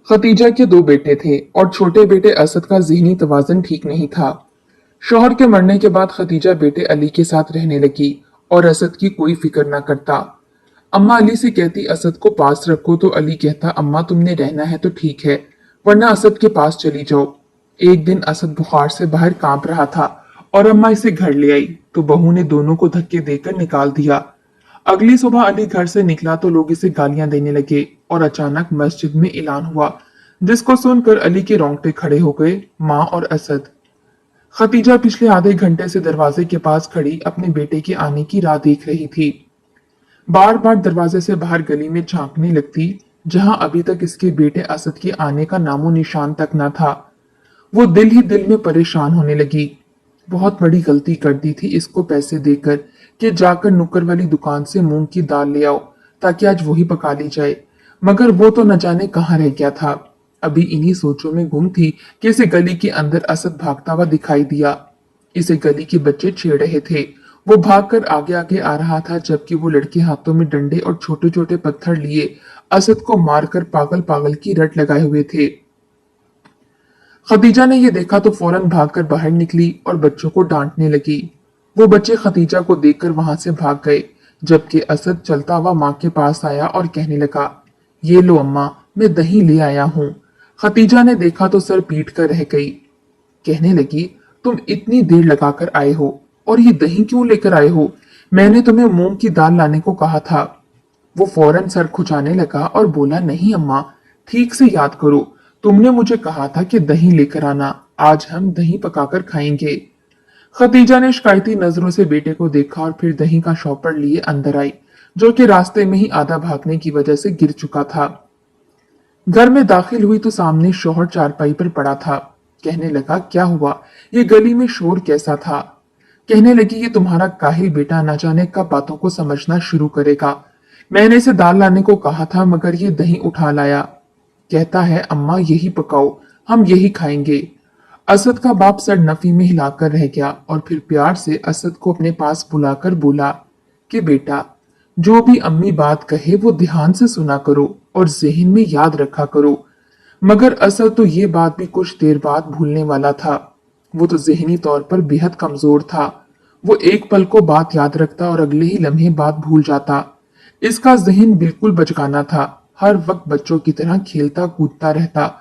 Khadija के दो बेटे थे और छोटे बेटे असद का ज़हनी तवाज़ुन ठीक नहीं था। शौहर के मरने के बाद खतीजा बेटे अली के साथ रहने लगी और असद की कोई फिक्र न करता। अम्मा अली से कहती असद को पास रखो तो अली कहता अम्मा तुमने रहना है तो ठीक है, वरना असद के पास चली जाओ। एक दिन असद बुखार से बाहर कांप रहा था और अम्मा इसे घर ले आई तो बहू ने दोनों को धक्के देकर निकाल दिया। अगली सुबह अली घर से निकला तो लोग इसे गालियां देने लगे और अचानक मस्जिद में ऐलान हुआ, जिसको सुनकर अली के रोंगटे खड़े हो गए। माँ और असद। खतीजा पिछले आधे घंटे से दरवाजे के पास खड़ी अपने बेटे के आने की राह देख रही थी। बार बार दरवाजे से बाहर गली में झांकने लगती, जहां अभी तक इसके बेटे असद के आने का नामो निशान तक न था। वो दिल ही दिल में परेशान होने लगी। बहुत बड़ी गलती कर दी थी इसको पैसे देकर कि जाकर नुक्कर वाली दुकान से मूंग की दाल ले आओ ताकि आज वही पका ली जाए, मगर वो तो न जाने कहाँ रह गया था। अभी इन्हीं सोचों में गुम थी कि इसे गली के अंदर असद भागता हुआ दिखाई दिया। इसे गली के बच्चे छेड़ रहे थे। वो भागकर आगे आगे आ रहा था, जबकि वो लड़के हाथों में डंडे और छोटे छोटे पत्थर लिए असद को मारकर पागल पागल की रट लगाए हुए थे। खदीजा ने यह देखा तो फौरन भागकर बाहर निकली और बच्चों को डांटने लगी। वो बच्चे खदीजा को देखकर वहां से भाग गए, जबकि असद चलता हुआ माँ के पास आया और कहने लगा, ये लो अम्मा, मैं दही ले आया हूँ। खदीजा ने देखा तो सर पीट कर रह गई। कहने लगी, तुम इतनी देर लगाकर आए हो और ये दही क्यों लेकर आए हो? मैंने तुम्हें मूंग की दाल लाने को कहा था। वो फौरन सर खुजाने लगा और बोला, नहीं अम्मा, ठीक से याद करो, तुमने मुझे कहा था कि दही लेकर आना, आज हम दही पकाकर खाएंगे। खदीजा ने शिकायती नजरों से बेटे को देखा और फिर दही का शॉपर लिए अंदर आई, जो कि रास्ते में ही आधा भागने की वजह से गिर चुका था। घर में दाखिल हुई तो सामने शौहर चारपाई पर पड़ा था। कहने लगा, क्या हुआ? ये गली में शोर कैसा था? कहने लगी, ये तुम्हारा काहिल बेटा न जाने कब बातों को समझना शुरू करेगा। मैंने इसे दाल लाने को कहा था मगर ये दही उठा लाया। कहता है अम्मा यही पकाओ, हम यही खाएंगे। असद का बाप सर नफी में हिलाकर रह गया और फिर प्यार से असद को अपने पास बुलाकर बोला कि बेटा, जो भी अम्मी बात कहे वो ध्यान से सुना करो और जहन में याद रखा करो। मगर असद तो ये बात भी कुछ देर बाद भूलने वाला था। वो तो जहनी तौर पर बेहद कमजोर था। वो एक पल को बात याद रखता और अगले ही लम्हे बात भूल जाता। इसका जहन बिल्कुल बचकाना था, हर वक्त बच्चों की तरह खेलता कूदता रहता।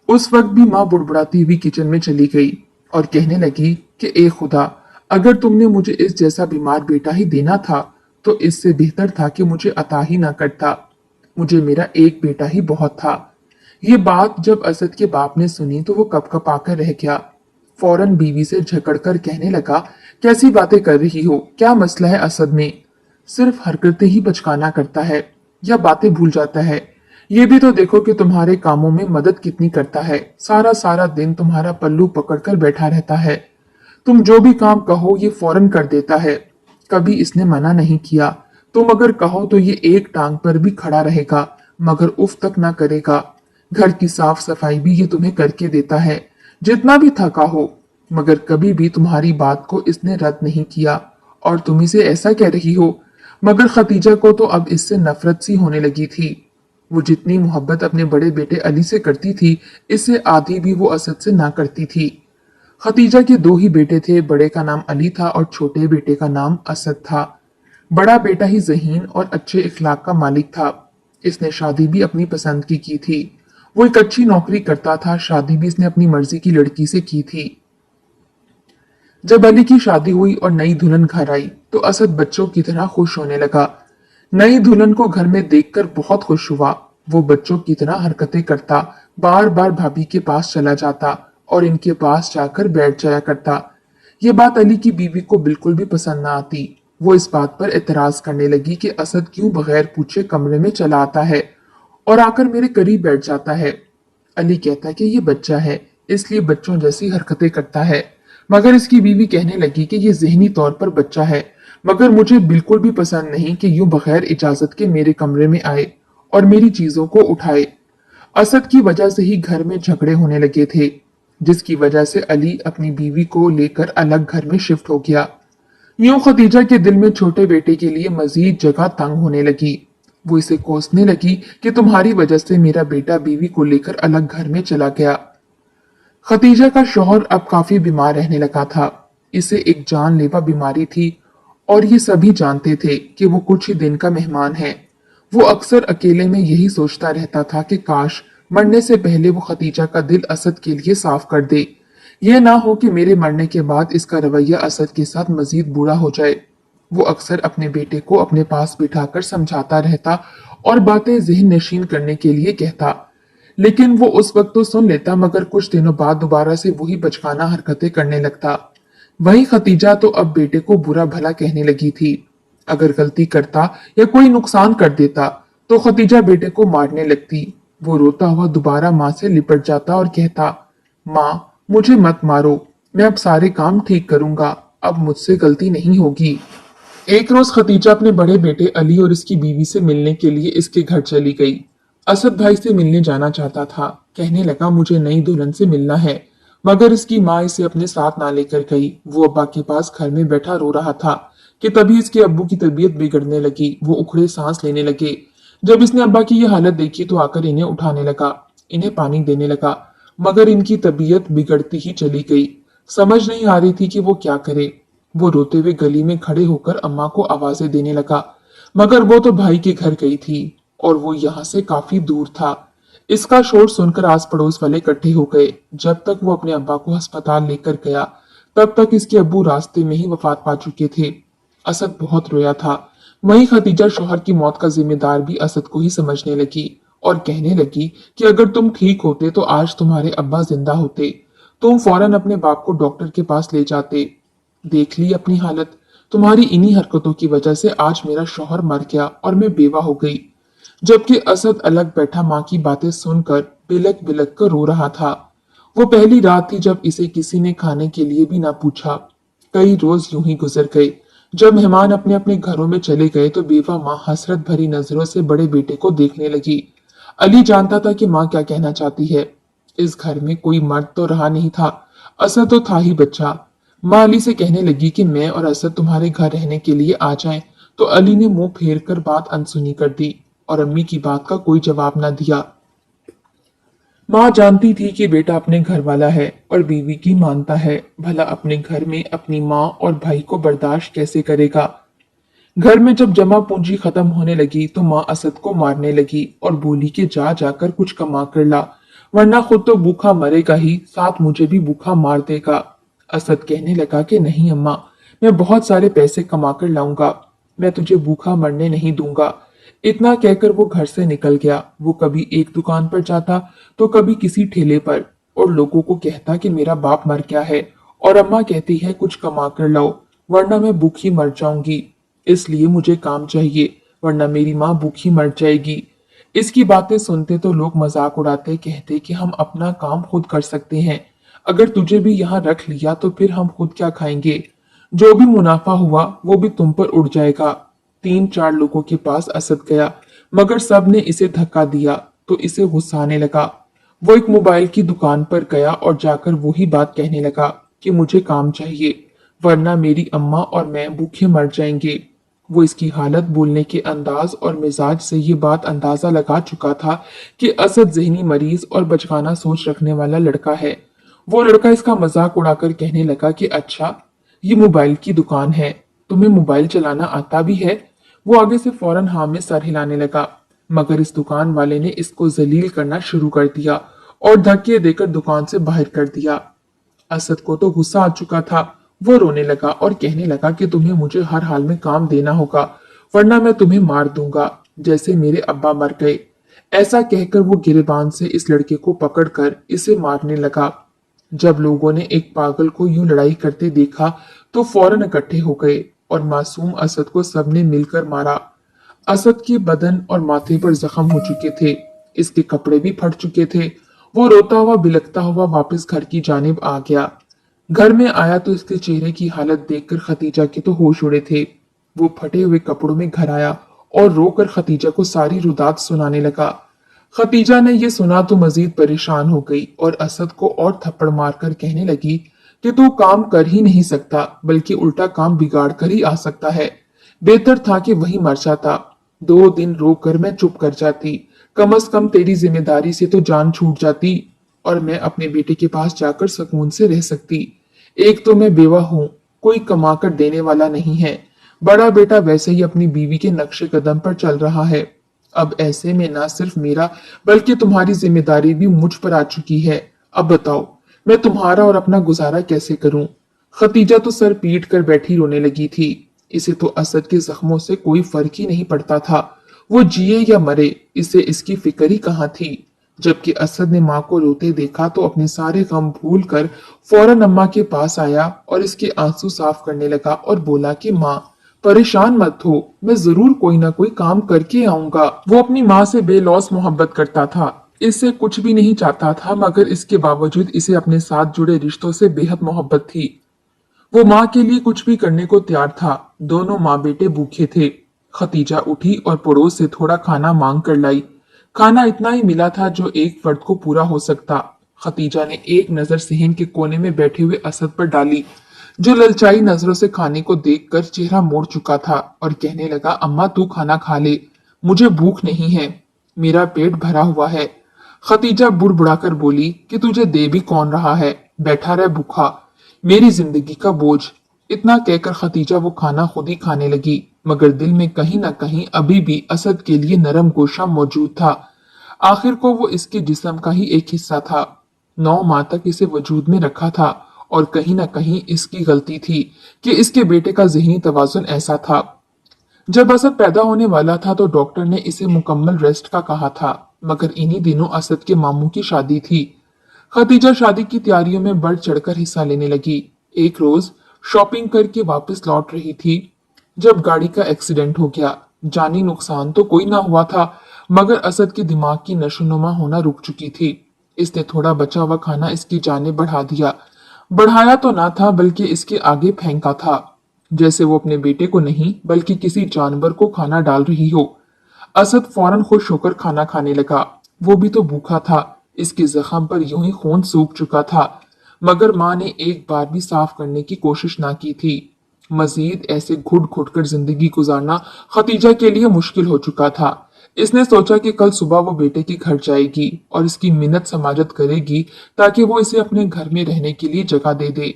उस वक्त भी माँ बुड़बुड़ाती हुई किचन में चली गई और कहने लगी कि ए खुदा, अगर तुमने मुझे इस जैसा बीमार बेटा ही देना था तो इससे बेहतर था कि मुझे अता ही ना करता। मुझे मेरा एक बेटा ही बहुत था। ये बात जब असद के बाप ने सुनी तो वो कपकपा कर रह गया। फौरन बीवी से झगड़कर कहने लगा, कैसी बातें कर रही हो? क्या मसला है असद में? सिर्फ हरकतें ही बचकाना करता है या बातें भूल जाता है। ये भी तो देखो कि तुम्हारे कामों में मदद कितनी करता है। सारा सारा दिन तुम्हारा पल्लू पकड़कर बैठा रहता है। तुम जो भी काम कहो ये फौरन कर देता है। कभी इसने मना नहीं किया। तुम अगर कहो तो ये एक टांग पर भी खड़ा रहेगा, मगर उफ तक ना करेगा। घर की साफ सफाई भी ये तुम्हें करके देता है, जितना भी थका हो, मगर कभी भी तुम्हारी बात को इसने रद्द नहीं किया। और तुम इसे ऐसा कह रही हो? मगर खतीजा को तो अब इससे नफरत सी होने लगी थी। वो जितनी मोहब्बत अपने बड़े बेटे अली से करती थी, इससे आधी भी वो असद से ना करती थी। खतीजा के दो ही बेटे थे, बड़े का नाम अली था और छोटे बेटे का नाम असद था। बड़ा बेटा ही ज़हीन और अच्छे इखलाक का मालिक था। इसने शादी भी अपनी पसंद की थी। वो एक अच्छी नौकरी करता था। शादी भी इसने अपनी मर्जी की लड़की से की थी। जब अली की शादी हुई और नई दुल्हन घर आई तो असद बच्चों की तरह खुश होने लगा। नई दुल्हन को घर में देखकर बहुत खुश हुआ। वो बच्चों की तरह हरकतें करता, बार बार भाभी के पास चला जाता और इनके पास जाकर बैठ जाया करता। ये बात अली की बीवी को बिल्कुल भी पसंद ना आती। वो इस बात पर एतराज करने लगी कि असद क्यों बगैर पूछे कमरे में चला आता है और आकर मेरे करीब बैठ जाता है। अली कहता कि ये बच्चा है, इसलिए बच्चों जैसी हरकतें करता है। मगर इसकी बीवी कहने लगी कि ये जहनी तौर पर बच्चा है, मगर मुझे बिल्कुल भी पसंद नहीं कि यूं बगैर इजाजत के मेरे कमरे में आए और मेरी चीजों को उठाए। असद की वजह से ही घर में झगड़े होने लगे थे, जिसकी वजह से अली अपनी बीवी को लेकर अलग घर में शिफ्ट हो गया। यूं खदीजा के दिल में छोटे बेटे के लिए मजीद जगह तंग होने लगी। वो इसे कोसने लगी कि तुम्हारी वजह से मेरा बेटा बीवी को लेकर अलग घर में चला गया। खतीजा का शौहर अब काफी बीमार रहने लगा था। इसे एक जानलेवा बीमारी थी और ये सभी जानते थे कि वो कुछ ही दिन का मेहमान है। वो अक्सर अकेले में यही सोचता रहता था कि काश मरने से पहले वो खतीजा का दिल असद के लिए साफ कर दे। यह ना हो कि मेरे मरने के बाद इसका रवैया असद के साथ मजीद बुरा हो जाए। वो अक्सर अपने बेटे को अपने पास बिठाकर समझाता रहता और बातें ज़हन नशीन करने के लिए कहता, लेकिन वो उस वक्त तो सुन लेता मगर कुछ दिनों बाद दोबारा से वही बचकाना हरकतें करने लगता। वही खतीजा तो अब बेटे को बुरा भला कहने लगी थी। अगर गलती करता या कोई नुकसान कर देता तो खतीजा बेटे को मारने लगती। वो रोता हुआ दोबारा माँ से लिपट जाता और कहता, माँ मुझे मत मारो, मैं अब सारे काम ठीक करूंगा, अब मुझसे गलती नहीं होगी। एक रोज खतीजा अपने बड़े बेटे अली और इसकी बीवी से मिलने के लिए इसके घर चली गई। असद भाई से मिलने जाना चाहता था। कहने लगा मुझे नई दुल्हन से मिलना है, मगर इसकी माँ इसे अपने साथ ना लेकर गई। वो अब्बा के पास घर में बैठा रो रहा था कि तभी इसके अब्बू की तबीयत बिगड़ने लगी। वो उखड़े सांस लेने लगे। जब इसने अब्बा की ये हालत देखी तो आकर इन्हें उठाने लगा, इन्हें पानी देने लगा, मगर इनकी तबीयत बिगड़ती ही चली गई। समझ नहीं आ रही थी कि वो क्या करे। वो रोते हुए गली में खड़े होकर अम्मा को आवाजें देने लगा, मगर वो तो भाई के घर गई थी और वो यहाँ से काफी दूर था। इसका शोर सुनकर आस पड़ोस वाले इकट्ठे हो गए। जब तक वो अपने अब्बा को अस्पताल लेकर गया तब तक इसके अब्बू रास्ते में ही वफात पा चुके थे। असद बहुत रोया था। वहीं खतीजा शौहर की मौत का जिम्मेदार भी असद को ही समझने लगी और कहने लगी कि अगर तुम ठीक होते तो आज तुम्हारे अब्बा जिंदा होते, तुम फौरन अपने बाप को डॉक्टर के पास ले जाते। देख ली अपनी हालत, तुम्हारी इन्हीं हरकतों की वजह से आज मेरा शौहर मर गया और मैं बेवा हो गई। जबकि असद अलग बैठा माँ की बातें सुनकर बिलक बिलक कर रो रहा था। वो पहली रात थी जब इसे किसी ने खाने के लिए भी ना पूछा। कई रोज यूं ही गुजर गए। जब मेहमान अपने अपने घरों में चले गए तो बेवा माँ हसरत भरी नजरों से बड़े बेटे को देखने लगी। अली जानता था कि माँ क्या कहना चाहती है। इस घर में कोई मर्द तो रहा नहीं था, असद तो था ही बच्चा। माँ अली से कहने लगी कि मैं और असद तुम्हारे घर रहने के लिए आ जाएं, तो अली ने मुंह फेर कर बात अनसुनी कर दी और अम्मी की बात का कोई जवाब न दिया। माँ जानती थी कि बेटा अपने घर वाला है और बीवी की मानता है, भला अपने घर में अपनी माँ और भाई को बर्दाश्त कैसे करेगा। घर में जब जमा पूंजी खत्म होने लगी तो माँ असद को मारने लगी और बोली कि जा जाकर कुछ कमा कर ला, वरना खुद तो भूखा मरेगा ही, साथ मुझे भी भूखा मार देगा। असद कहने लगा कि नहीं अम्मा, मैं बहुत सारे पैसे कमा कर लाऊंगा, मैं तुझे भूखा मरने नहीं दूंगा। इतना कहकर वो घर से निकल गया। वो कभी एक दुकान पर जाता तो कभी किसी ठेले पर और लोगों को कहता कि मेरा बाप मर गया है और अम्मा कहती है कुछ कमा कर लाओ, वरना मैं भूखी मर जाऊंगी, इसलिए मुझे काम चाहिए, वरना मेरी माँ भूखी मर जाएगी। इसकी बातें सुनते तो लोग मजाक उड़ाते, कहते कि हम अपना काम खुद कर सकते हैं, अगर तुझे भी यहाँ रख लिया तो फिर हम खुद क्या खाएंगे, जो भी मुनाफा हुआ वो भी तुम पर उड़ जाएगा। 3-4 लोगों के पास असद गया, मगर सब ने इसे धक्का दिया तो इसे गुस्सा आने लगा। वो एक मोबाइल की दुकान पर गया और जाकर वही बात कहने लगा कि मुझे काम चाहिए, वरना मेरी अम्मा और मैं भूखे मर जाएंगे। वो इसकी हालत, बोलने के अंदाज और मिजाज से ये बात अंदाजा लगा चुका था कि असद जहनी मरीज और बचकाना सोच रखने वाला लड़का है। वो लड़का इसका मजाक उड़ाकर कहने लगा कि अच्छा, ये मोबाइल की दुकान है, तुम्हें मोबाइल चलाना आता भी है। वो आगे से फौरन हाँ में सर हिलाने लगा, मगर इस दुकान वाले ने इसको जलील करना शुरू कर दिया और धक्के देकर दुकान से बाहर कर दिया। असद को तो गुस्सा आ चुका था। वो रोने लगा और कहने लगा कि तुम्हें मुझे हर हाल में काम देना होगा, वरना मैं तुम्हें मार दूंगा, जैसे मेरे अब्बा मर गए। ऐसा कहकर वो गिरेबान से इस लड़के को पकड़कर इसे मारने लगा। जब लोगों ने एक पागल को यूं लड़ाई करते देखा तो फौरन इकट्ठे हो गए और मासूम असद को सबने मिलकर मारा। असद के बदन और माथे पर जख्म हो चुके थे, इसके कपड़े भी फट चुके थे। वो रोता हुआ बिलखता हुआ वापस घर की जानिब आ गया। घर में आया तो इसके चेहरे की हालत देखकर खतीजा के तो होश उड़े थे। वो फटे हुए कपड़ों में घर आया और रोकर खतीजा को सारी रुदात सुनाने लगा। खतीजा ने यह सुना तो मजीद परेशान हो गई और असद को और थप्पड़ मारकर कहने लगी कि तू काम कर ही नहीं सकता, बल्कि उल्टा काम बिगाड़ कर ही आ सकता है। बेहतर था कि वही मर जाता। 2 दिन रोकर मैं चुप कर जाती, कम से कम तेरी जिम्मेदारी से तो जान छूट जाती और मैं अपने बेटे के पास जाकर सुकून से रह सकती। एक तो मैं बेवा हूँ, कोई कमा कर देने वाला नहीं है। बड़ा बेटा वैसे ही अपनी बीवी के नक्शे कदम पर चल रहा है। अब ऐसे में ना सिर्फ मेरा बल्कि तुम्हारी जिम्मेदारी भी मुझ पर आ चुकी है। अब बताओ मैं तुम्हारा और अपना गुजारा कैसे करूं? खतीजा तो सर पीट कर बैठी रोने लगी थी। इसे तो असद के जख्मों से कोई फर्क ही नहीं पड़ता था। वो जिए या मरे, इसे इसकी फिक्र ही कहाँ थी। जबकि असद ने माँ को रोते देखा तो अपने सारे गम भूल कर फौरन अम्मा के पास आया और इसके आंसू साफ करने लगा और बोला कि माँ परेशान मत हो, मैं जरूर कोई ना कोई काम करके आऊंगा। वो अपनी माँ से बेलौस मोहब्बत करता था, इससे कुछ भी नहीं चाहता था, मगर इसके बावजूद इसे अपने साथ जुड़े रिश्तों से बेहद मोहब्बत थी। वो माँ के लिए कुछ भी करने को तैयार था। दोनों माँ बेटे भूखे थे। खतीजा उठी और पड़ोस से थोड़ा खाना मांग कर लाई। खाना इतना ही मिला था जो एक फर्द को पूरा हो सकता। खतीजा ने एक नजर सहन के कोने में बैठे हुए असद पर डाली, जो ललचाई नजरों से खाने को देखकर चेहरा मोड़ चुका था और कहने लगा, अम्मा तू खाना खा ले, मुझे भूख नहीं है, मेरा पेट भरा हुआ है। खतीजा बुड़बुड़ाकर बोली कि तुझे दे भी कौन रहा है, बैठा रह भूखा, मेरी जिंदगी का बोझ। इतना कहकर खतीजा वो खाना खुद ही खाने लगी, मगर दिल में कहीं ना कहीं अभी भी असद के लिए नरम गोशा मौजूद था। आखिर को वो इसके जिस्म का ही एक हिस्सा था। 9 माह तक इसे वजूद में रखा था और कहीं ना कहीं इसकी गलती थी कि इसके बेटे का जहनी तवाजुन ऐसा था। जब असद पैदा होने वाला था तो डॉक्टर ने इसे मुकम्मल रेस्ट का कहा था, मगर इन्हीं दिनों असद के मामू की शादी थी। खतीजा शादी की तैयारियों में बढ़ चढ़कर हिस्सा लेने लगी। एक रोज शॉपिंग करके वापस लौट रही थी जब गाड़ी का एक्सीडेंट हो गया। जानी नुकसान तो कोई ना हुआ था, मगर असद के दिमाग की नशोनुमा होना रुक चुकी थी। इसने थोड़ा बचा हुआ खाना इसकी जाने बढ़ा दिया। बढ़ाया तो ना था बल्कि इसके आगे फेंका था, जैसे वो अपने बेटे को नहीं बल्कि किसी जानवर को खाना डाल रही हो। असद फौरन खुश होकर खाना खाने लगा। वो भी तो भूखा था, इसके जख्म पर यूं ही खून सूख चुका था, मगर माँ ने एक बार भी साफ करने की कोशिश ना की थी। मजीद ऐसे घुट घुट कर जिंदगी गुजारना खतीजा के लिए मुश्किल हो चुका था। इसने सोचा कि कल सुबह वो बेटे के घर जाएगी और इसकी मिन्नत समाजत करेगी ताकि वो इसे अपने घर में रहने के लिए जगह दे दे।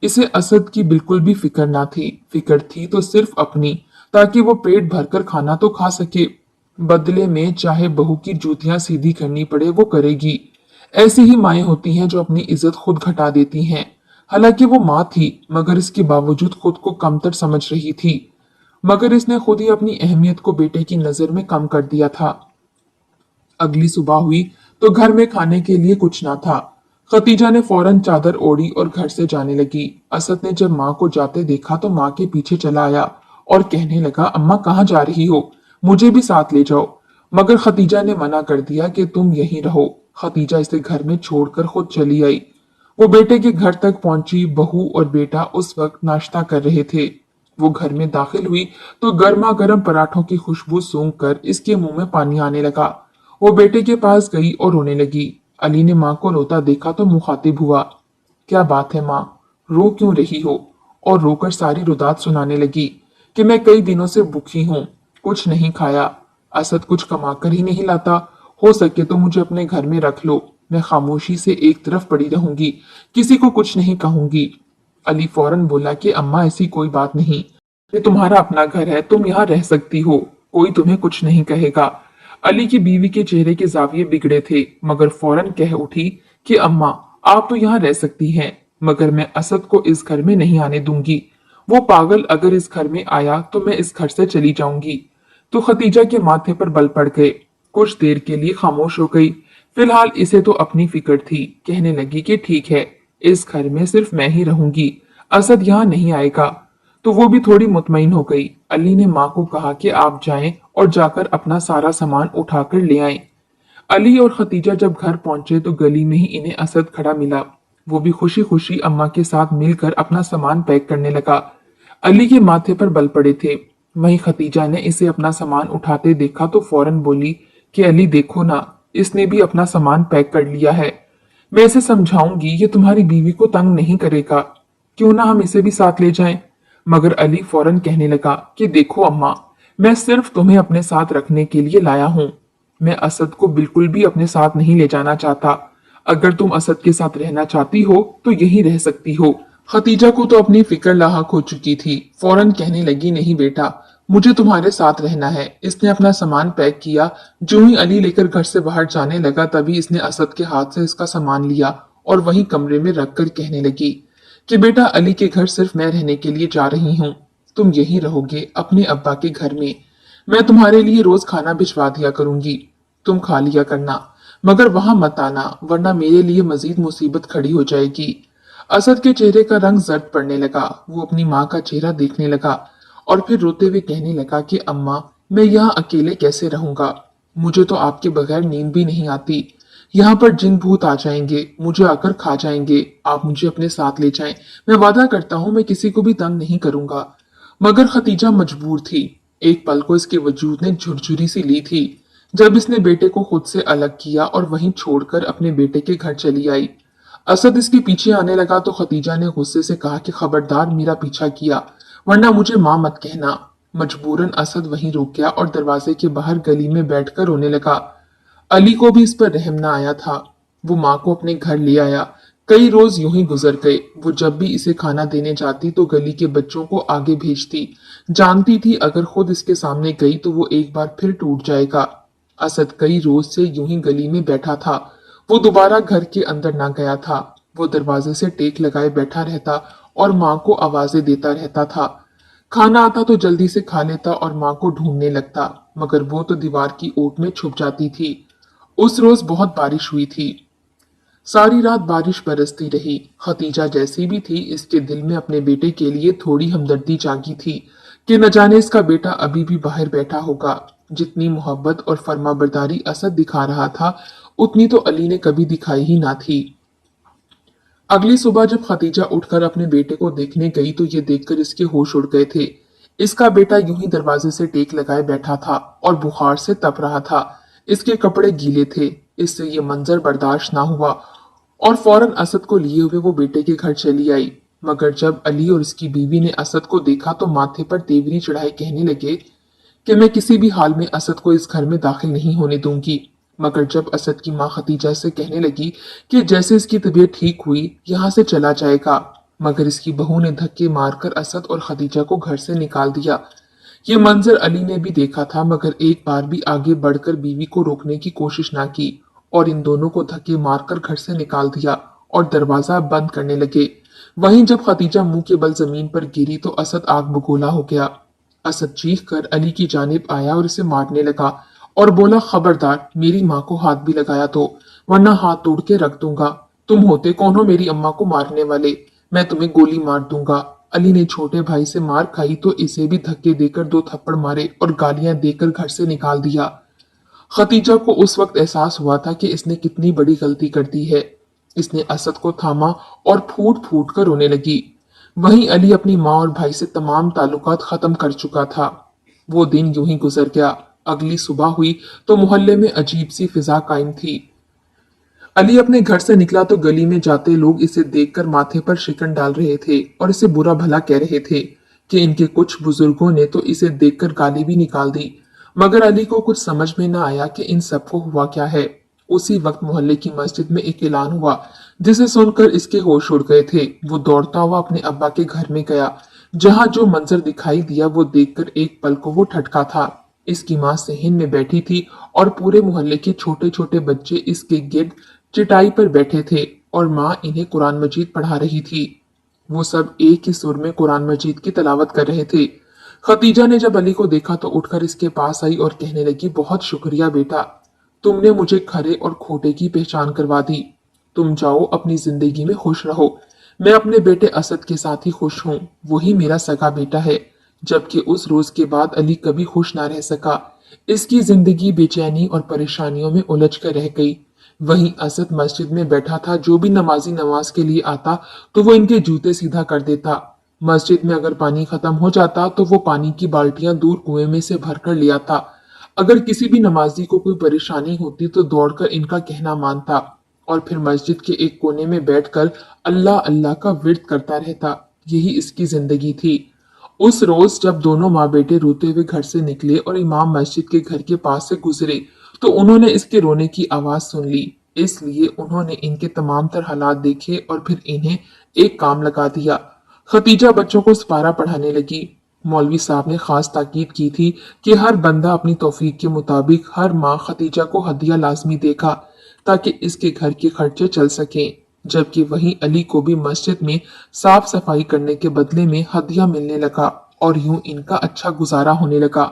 इसे असद की बिल्कुल भी फिक्र ना थी, फिक्र थी तो सिर्फ अपनी, ताकि वो पेट भरकर खाना तो खा सके। बदले में चाहे बहू की जूतियां सीधी करनी पड़े वो करेगी। ऐसी ही माएं होती हैं जो अपनी इज्जत खुद घटा देती हैं। हालांकि वो माँ थी, मगर इसके बावजूद खुद को कमतर समझ रही थी। मगर इसने खुद ही अपनी अहमियत को बेटे की नजर में कम कर दिया था। अगली सुबह हुई तो घर में खाने के लिए कुछ ना था। खतीजा ने फौरन चादर ओढ़ी और घर से जाने लगी। असद ने जब माँ को जाते देखा तो माँ के पीछे चला आया और कहने लगा, अम्मा कहाँ जा रही हो, मुझे भी साथ ले जाओ। मगर खतीजा ने मना कर दिया कि तुम यहीं रहो। खतीजा इसे घर में छोड़कर खुद चली आई। वो बेटे के घर तक पहुंची। बहू और बेटा उस वक्त नाश्ता कर रहे थे। वो घर में दाखिल हुई तो गर्मा गर्म पराठों की खुशबू सूंघ कर इसके मुंह में पानी आने लगा। वो बेटे के पास गई और रोने लगी। अली ने माँ को रोता देखा तो मुखातिब हुआ, क्या बात है माँ, रो क्यों रही हो? और रोकर सारी रुदात सुनाने लगी कि मैं कई दिनों से भूखी हूँ, कुछ नहीं खाया, असद कुछ कमा कर ही नहीं लाता, हो सके तो मुझे अपने घर में रख लो, मैं खामोशी से एक तरफ पड़ी रहूंगी, किसी को कुछ नहीं कहूंगी। अली फौरन बोला कि अम्मा ऐसी कोई बात नहीं, ये तुम्हारा अपना घर है, तुम यहाँ रह सकती हो, कोई तुम्हें कुछ नहीं कहेगा। अली की बीवी के चेहरे के जाविये बिगड़े थे, मगर फौरन कह उठी कि अम्मा आप तो यहाँ रह सकती हैं, मगर मैं असद को इस घर में नहीं आने दूंगी। वो पागल अगर इस घर में आया तो मैं इस घर से चली जाऊंगी। तो खतीजा के माथे पर बल पड़ गए। कुछ देर के लिए खामोश हो गई। फिलहाल इसे तो अपनी फिक्र थी। कहने लगी कि ठीक है, इस घर में सिर्फ मैं ही रहूंगी, असद यहाँ नहीं आएगा। तो वो भी थोड़ी मुतमईन हो गई। अली ने माँ को कहा कि आप जाएं और जाकर अपना सारा सामान उठाकर ले आएं। अली और खतीजा जब घर पहुंचे तो गली में ही इन्हें असद खड़ा मिला। वो भी खुशी खुशी अम्मा के साथ मिलकर अपना सामान पैक करने लगा। अली के माथे पर बल पड़े थे। वहीं खतीजा ने इसे अपना सामान उठाते देखा तो फौरन बोली कि अली देखो ना, इसने भी अपना सामान पैक कर लिया है। मैं इसे समझाऊंगी, ये तुम्हारी बीवी को तंग नहीं करेगा, क्यों ना हम इसे भी साथ ले जाएं। मगर अली फौरन कहने लगा कि देखो अम्मा, मैं सिर्फ तुम्हें अपने साथ रखने के लिए लाया हूं। मैं असद को बिल्कुल भी अपने साथ नहीं ले जाना चाहता। अगर तुम असद के साथ रहना चाहती हो तो यहीं रह सकती हो। खतीजा को तो अपनी फिक्र लाहक हो चुकी थी। फौरन कहने लगी, नहीं बेटा, मुझे तुम्हारे साथ रहना है। इसने अपना सामान पैक किया। जो ही अली लेकर घर से बाहर जाने लगा तभी इसने असद के हाथ से इसका सामान लिया और वहीं कमरे में रखकर कहने लगी कि बेटा, अली के घर सिर्फ मैं रहने के लिए जा रही हूँ। तुम यहीं रहोगे अपने अब्बा के घर में। मैं तुम्हारे लिए रोज खाना भिजवा दिया करूंगी, तुम खा लिया करना, मगर वहां मत आना वरना मेरे लिए मजीद मुसीबत खड़ी हो जाएगी। असद के चेहरे का रंग जर्द पड़ने लगा। वो अपनी माँ का चेहरा देखने लगा और फिर रोते हुए कहने लगा कि अम्मा, मैं यहाँ अकेले कैसे रहूंगा? मुझे तो आपके बगैर नींद भी नहीं आती। यहाँ पर जिन भूत आ जाएंगे, मुझे आकर खा जाएंगे। आप मुझे अपने साथ ले जाएं। मैं वादा करता हूँ मैं किसी को भी तंग नहीं करूंगा। मगर खतीजा मजबूर थी। एक पल को इसके वजूद ने झुरझुरी सी ली थी जब इसने बेटे को खुद से अलग किया और वहीं छोड़कर अपने बेटे के घर चली आई। असद इसके पीछे आने लगा तो खतीजा ने गुस्से से कहा कि खबरदार मेरा पीछा किया वरना मुझे माँ मत कहना। मजबूरन असद वहीं रुक गया और दरवाजे के बाहर गली में बैठकर रोने लगा। अली को भी इस पर रहम न आया था। वो माँ को अपने घर ले आया। कई रोज यूं ही गुजर गए। वो जब भी इसे खाना देने जाती तो गली के बच्चों को आगे भेजती। जानती थी अगर खुद इसके सामने गई तो वो एक बार फिर टूट जाएगा। असद कई रोज से यूं ही गली में बैठा था। वो दोबारा घर के अंदर ना गया था। वो दरवाजे से टेक लगाए बैठा रहता और माँ को आवाजें देता रहता था। खाना आता तो जल्दी से खा लेता और माँ को ढूंढने लगता, मगर वो तो दीवार की ओट में छुप जाती थी। उस रोज बहुत बारिश हुई थी। सारी रात बारिश बरसती रही। खतीजा जैसी भी थी, इसके दिल में अपने बेटे के लिए थोड़ी हमदर्दी जागी थी कि न जाने इसका बेटा अभी भी बाहर बैठा होगा। जितनी मोहब्बत और फर्माबरदारी असद दिखा रहा था उतनी तो अली ने कभी दिखाई ही ना थी। अगली सुबह जब खतीजा उठकर अपने बेटे को देखने गई तो ये देखकर इसके होश उड़ गए थे। इसका बेटा यूं ही दरवाजे से टेक लगाए बैठा था और बुखार से तप रहा था। इसके कपड़े गीले थे। इससे ये मंजर बर्दाश्त ना हुआ और फौरन असद को लिए हुए वो बेटे के घर चली आई। मगर जब अली और इसकी बीवी ने असद को देखा तो माथे पर तेवरी चढ़ाए कहने लगे कि मैं किसी भी हाल में असद को इस घर में दाखिल नहीं होने दूंगी। मगर जब असद की माँ खतीजा से कहने लगी कि जैसे इसकी तबीयत ठीक हुई यहाँ से चला जाएगा, मगर इसकी बहू ने धक्के मारकर असद और खतीजा को घर से निकाल दिया। ये मंजर अली ने भी देखा था मगर एक बार भी आगे बढ़कर बीवी को रोकने की कोशिश ना की और इन दोनों को धक्के मारकर घर से निकाल दिया और दरवाजा बंद करने लगे। वहीं जब खतीजा मुंह के बल जमीन पर गिरी तो असद आग बगोला हो गया। असद चीख कर अली की जानिब आया और इसे मारने लगा और बोला, खबरदार मेरी माँ को हाथ भी लगाया तो वरना हाथ तोड़ के रख दूंगा। तुम होते कौन हो मेरी अम्मा को मारने वाले? मैं तुम्हें गोली मार दूंगा। अली ने छोटे भाई से मार खाई तो इसे भी धक्के देकर 2 थप्पड़ मारे और गालियां देकर घर से निकाल दिया। खतीजा को उस वक्त एहसास हुआ था कि इसने कितनी बड़ी गलती कर दी है। इसने असद को थामा और फूट फूट कर रोने लगी। वहीं अली अपनी माँ और भाई से तमाम ताल्लुकात खत्म कर चुका था। वो दिन यूं ही गुजर गया। अगली सुबह हुई तो मोहल्ले में अजीब सी फिजा कायम थी। अली अपने घर से निकला तो गली में जाते लोग इसे देखकर माथे पर शिकन डाल रहे थे और इसे बुरा भला कह रहे थे कि इनके कुछ बुजुर्गों ने तो इसे देखकर गाली भी निकाल दी। मगर अली को कुछ समझ में न आया कि इन सबको हुआ क्या है। उसी वक्त मोहल्ले की मस्जिद में एक ऐलान हुआ जिसे सुनकर इसके होश उड़ गए थे। वो दौड़ता हुआ अपने अब्बा के घर में गया। जहां जो मंजर दिखाई दिया वो देखकर एक पल को वो ठटका था। इसकी माँ सेहन में बैठी थी और पूरे मोहल्ले के छोटे छोटे बच्चे इसके गिर्द चटाई पर बैठे थे और माँ इन्हें कुरान मजीद पढ़ा रही थी। वो सब एक ही सुर में कुरान मजीद की तलावत कर रहे थे। खतीजा ने जब अली को देखा तो उठकर इसके पास आई और कहने लगी, बहुत शुक्रिया बेटा, तुमने मुझे खरे और खोटे की पहचान करवा दी। तुम जाओ अपनी जिंदगी में खुश रहो। मैं अपने बेटे असद के साथ ही खुश हूँ। वही मेरा सगा बेटा है। जबकि उस रोज के बाद अली कभी खुश ना रह सका। इसकी जिंदगी बेचैनी और परेशानियों में उलझ कर रह गई। वहीं असद मस्जिद में बैठा था। जो भी नमाजी नमाज के लिए आता तो वो इनके जूते सीधा कर देता। मस्जिद में अगर पानी खत्म हो जाता तो वो पानी की बाल्टियां दूर कुएं में से भरकर ले आता। अगर किसी भी नमाजी को कोई परेशानी होती तो दौड़कर इनका कहना मानता और फिर मस्जिद के एक कोने में बैठकर अल्लाह अल्लाह का विर्द करता रहता। यही इसकी जिंदगी थी। उस रोज जब दोनों माँ बेटे रोते हुए घर से निकले और इमाम मस्जिद के घर के पास से गुजरे तो उन्होंने इसके रोने की आवाज सुन ली। इसलिए उन्होंने इनके तमाम तर हालात देखे और फिर इन्हें एक काम लगा दिया। खतीजा बच्चों को सिपारा पढ़ाने लगी। मौलवी साहब ने खास ताकीद की थी कि हर बंदा अपनी तौफीक के मुताबिक हर माह खतीजा को हदिया लाजमी देगा ताकि इसके घर के खर्चे चल सकें। जबकि वहीं अली को भी मस्जिद में साफ सफाई करने के बदले में हदिया मिलने लगा और यूं इनका अच्छा गुजारा होने लगा।